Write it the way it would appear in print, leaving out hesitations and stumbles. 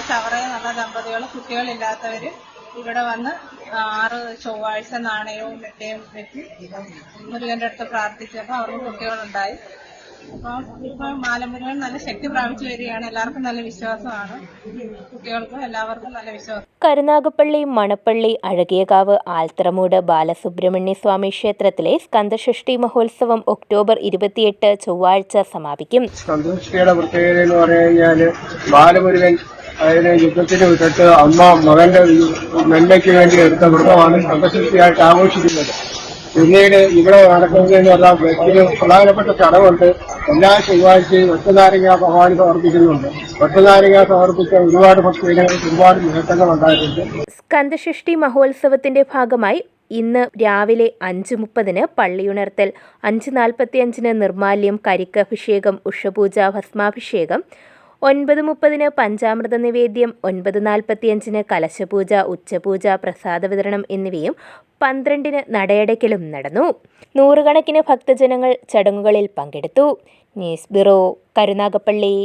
ചവറയിൽ നല്ല ദമ്പതികൾ കുട്ടികളില്ലാത്തവർ ഇവിടെ വന്ന് 6 ചൊവ്വാഴ്ച നാണയവും വെട്ടയും വെച്ച് മുരുകന്റെ അടുത്ത് പ്രാർത്ഥിച്ചപ്പോൾ അവർക്ക് കുട്ടികളുണ്ടായി. അപ്പം ഇപ്പം മാലമുരുകൻ നല്ല ശക്തി പ്രാപിച്ചു വരികയാണ്. എല്ലാവർക്കും നല്ല വിശ്വാസമാണ്, കുട്ടികൾക്കും എല്ലാവർക്കും നല്ല വിശ്വാസം. കരുനാഗപ്പള്ളി, മണപ്പള്ളി, അഴകിയകാവ്, ആൽത്തറമൂട് ബാലസുബ്രഹ്മണ്യ സ്വാമി ക്ഷേത്രത്തിലെ സ്കന്ദഷഷ്ഠി മഹോത്സവം ഒക്ടോബർ 28 ചൊവ്വാഴ്ച സമാപിക്കും. സ്കന്ദഷഷ്ഠിയുടെ പ്രത്യേകത എന്ന് പറഞ്ഞു കഴിഞ്ഞാൽ ബാലമുരുകൻ അതിന് യുദ്ധത്തിന് വിട്ടിട്ട് അമ്മ മകന്റെ നന്മയ്ക്ക് വേണ്ടി എടുത്ത വ്രതമാണ് സ്കന്ദഷഷ്ഠിയായിട്ട് ആഘോഷിക്കുന്നത്. പിന്നീട് ഇവിടെ നടക്കുന്നതെന്ന് പറഞ്ഞാൽ ഒരു പ്രധാനപ്പെട്ട ചടങ്ങുണ്ട്. എല്ലാ ചൊവ്വാഴ്ചയും ഒറ്റനാരങ്ങ ഭഗവാൻ സമർപ്പിക്കുന്നുണ്ട്. ഒറ്റനാരങ്ങ സമർപ്പിച്ച ഒരുപാട് ഭക്തജനങ്ങൾക്ക് ഒരുപാട് നേട്ടങ്ങൾ ഉണ്ടായിട്ടുണ്ട്. സ്കന്ദഷഷ്ഠി മഹോത്സവത്തിന്റെ ഭാഗമായി ഇന്ന് രാവിലെ 5:30 പള്ളിയുണർത്തൽ, 5:45 നിർമാല്യം, കരിക്കഭിഷേകം, ഉഷപൂജ, ഭസ്മാഭിഷേകം, 9:30 പഞ്ചാമൃത നിവേദ്യം, 9:45 കലശപൂജ, ഉച്ചപൂജ, പ്രസാദ വിതരണം എന്നിവയും 12 നടയടയ്ക്കലും നടന്നു. നൂറുകണക്കിന് ഭക്തജനങ്ങൾ ചടങ്ങുകളിൽ പങ്കെടുത്തു. News bureau, Karunagappally.